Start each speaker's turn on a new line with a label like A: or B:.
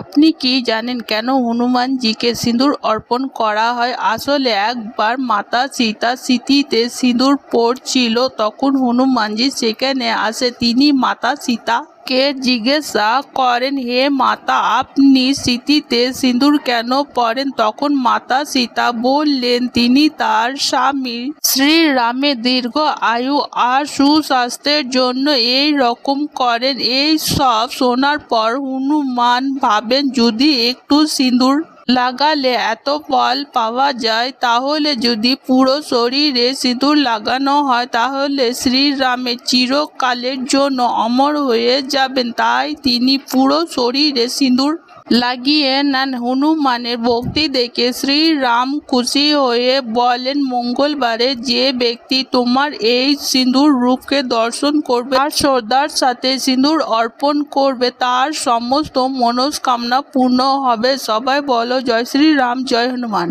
A: আপনি কি জানেন কেন হনুমানজিকে সিঁদুর অর্পণ করা হয়? আসলে একবার মাতা সীতা সিঁথিতে সিঁদুর পড়ছিল, তখন হনুমানজি সেখানে আসে। তিনি মাতা সীতাকে জিজ্ঞাসা করেন, হে মাতা, আপনি সিঁথিতে সিঁদুর কেন পরেন? তখন মাতা সীতা বললেন, তিনি তার স্বামী শ্রীরামের দীর্ঘ আয়ু আর সুস্বাস্থ্যের জন্য এই রকম করেন। এই সব শোনার পর হনুমান ভাবেন, যদি একটু সিঁদুর লাগালে এত ফল পাওয়া যায়, তাহলে যদি পুরো শরীরে সিঁদুর লাগানো হয় তাহলে শ্রীরামের চিরকালের জন্য অমর হয়ে যাবেন। তাই তিনি পুরো শরীরে সিঁদুর লাগিয়ে নেন। হনুমানের ভক্তি দেখে শ্রীরাম খুশি হয়ে বলেন, মঙ্গলবারে যে ব্যক্তি তোমার এই সিঁদুর রূপকে দর্শন করবে আর শ্রদ্ধার সাথে সিঁদুর অর্পণ করবে, তার সমস্ত মনস্কামনা পূর্ণ হবে। সবাই বলো, জয় শ্রীরাম, জয় হনুমান।